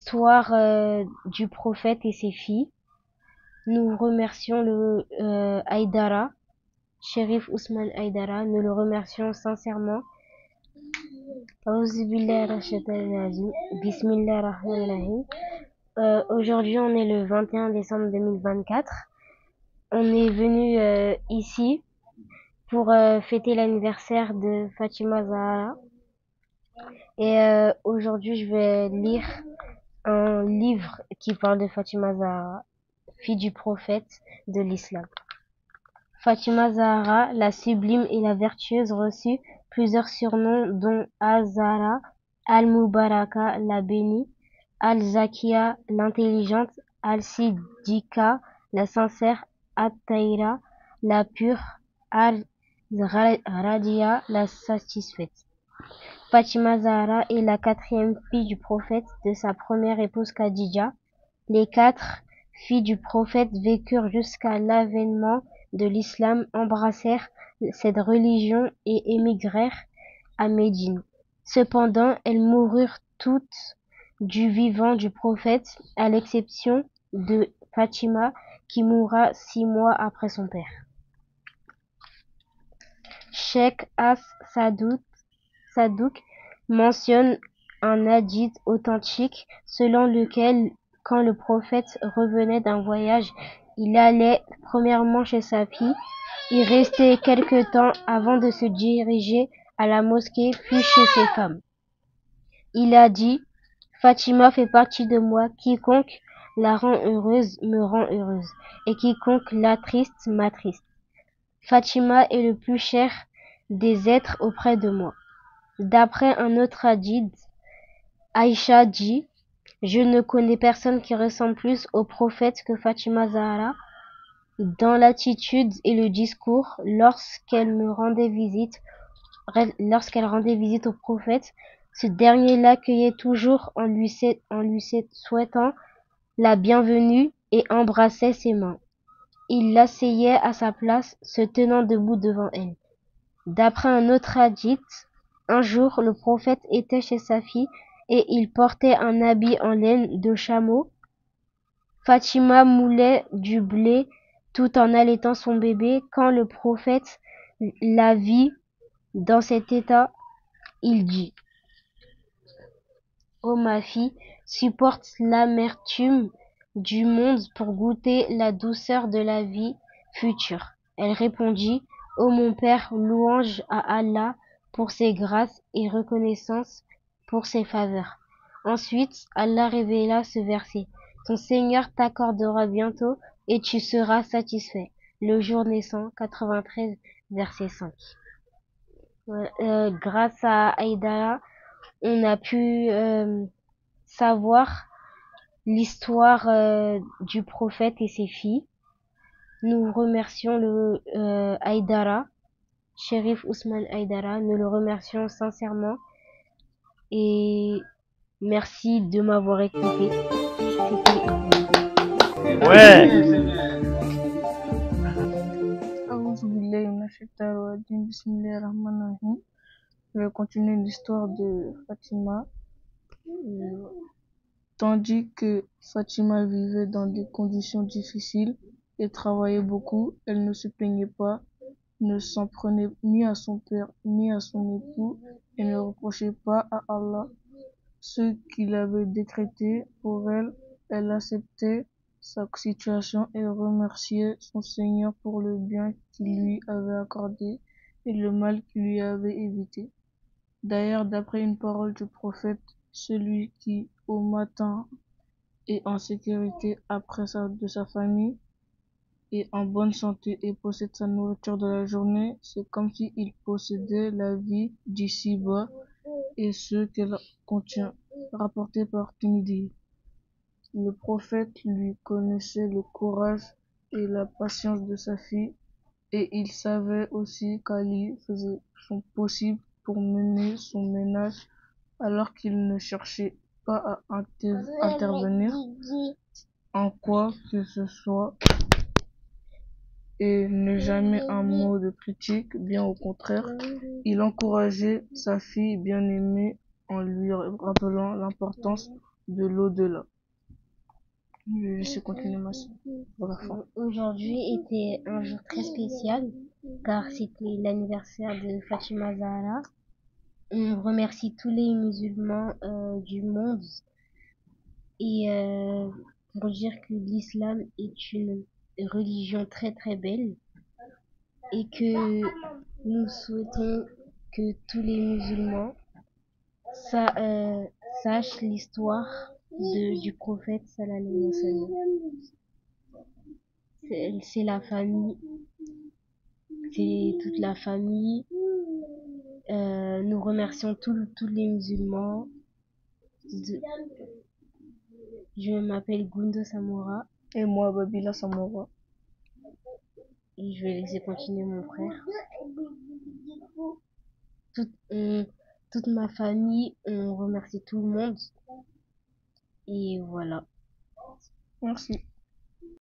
l'histoire du prophète et ses filles. Nous remercions le Haïdara, Shérif Ousmane Haïdara, nous le remercions sincèrement. Bismillahirrahmanirrahim. Aujourd'hui, on est le 21 décembre 2024. On est venu ici pour fêter l'anniversaire de Fatima Zahra. Et aujourd'hui, je vais lire un livre qui parle de Fatima Zahra, fille du prophète de l'islam. Fatima Zahra, la sublime et la vertueuse, reçut plusieurs surnoms dont Al-Zahra, Al-Mubaraka, la bénie, Al-Zakiya, l'intelligente, Al-Siddiqa, la sincère, At-Tahira, la pure, Al-Radiya, la satisfaite. Fatima Zahra est la quatrième fille du prophète de sa première épouse Khadija. Les 4 filles du prophète vécurent jusqu'à l'avènement de l'islam, embrassèrent cette religion et émigrèrent à Médine. Cependant, elles moururent toutes du vivant du prophète, à l'exception de Fatima qui mourra 6 mois après son père. Cheikh As-Sadouk mentionne un hadith authentique selon lequel, quand le prophète revenait d'un voyage, il allait premièrement chez sa fille, y restait quelque temps avant de se diriger à la mosquée, puis chez ses femmes. Il a dit: Fatima fait partie de moi, quiconque la rend heureuse me rend heureuse, et quiconque l'attriste m'attriste. Fatima est le plus cher des êtres auprès de moi. D'après un autre hadith, Aïcha dit: je ne connais personne qui ressemble plus au prophète que Fatima Zahra dans l'attitude et le discours. Lorsqu'elle rendait visite au prophète, ce dernier l'accueillait toujours en lui souhaitant la bienvenue et embrassait ses mains. Il l'asseyait à sa place, se tenant debout devant elle. D'après un autre hadith, un jour, le prophète était chez sa fille et il portait un habit en laine de chameau. Fatima moulait du blé tout en allaitant son bébé. Quand le prophète la vit dans cet état, il dit: ô ma fille, supporte l'amertume du monde pour goûter la douceur de la vie future. Elle répondit: ô mon père, louange à Allah pour ses grâces et reconnaissance pour ses faveurs. Ensuite, Allah révéla ce verset: ton Seigneur t'accordera bientôt et tu seras satisfait. Le jour naissant, 93, verset 5. Grâce à Haïdara, on a pu savoir l'histoire du prophète et ses filles. Nous remercions le Haïdara, Shérif Ousmane Haïdara, nous le remercions sincèrement et merci de m'avoir écouté. Ouais. Je vais continuer l'histoire de Fatima. Tandis que Fatima vivait dans des conditions difficiles et travaillait beaucoup, elle ne se plaignait pas, ne s'en prenait ni à son père ni à son époux et ne reprochait pas à Allah ce qu'il avait décrété pour elle. Elle acceptait sa situation et remerciait son Seigneur pour le bien qu'il lui avait accordé et le mal qu'il lui avait évité. D'ailleurs, d'après une parole du prophète, celui qui, au matin, est en sécurité de sa famille, est en bonne santé et possède sa nourriture de la journée, c'est comme s'il possédait la vie d'ici-bas et ce qu'elle contient. Rapporté par Tirmidhi. Le prophète lui connaissait le courage et la patience de sa fille, et il savait aussi qu'Ali faisait son possible pour mener son ménage alors qu'il ne cherchait pas à intervenir en quoi que ce soit et ne jamais un mot de critique, bien au contraire, il encourageait sa fille bien-aimée en lui rappelant l'importance de l'au-delà. Je vais laisser continuer ma sœur pour la fin. Aujourd'hui était un jour très spécial car c'était l'anniversaire de Fatima Zahra. On remercie tous les musulmans du monde et pour dire que l'islam est une religion très très belle et que nous souhaitons que tous les musulmans sa- euh, sachent l'histoire du prophète sallallahu alayhi wa sallam. C'est la famille, c'est toute la famille. Nous remercions tous les musulmans. De- Je m'appelle Gundo Samora Et moi, Babila Samora. et je vais laisser continuer mon frère. Toute ma famille, on remercie tout le monde et voilà. Merci.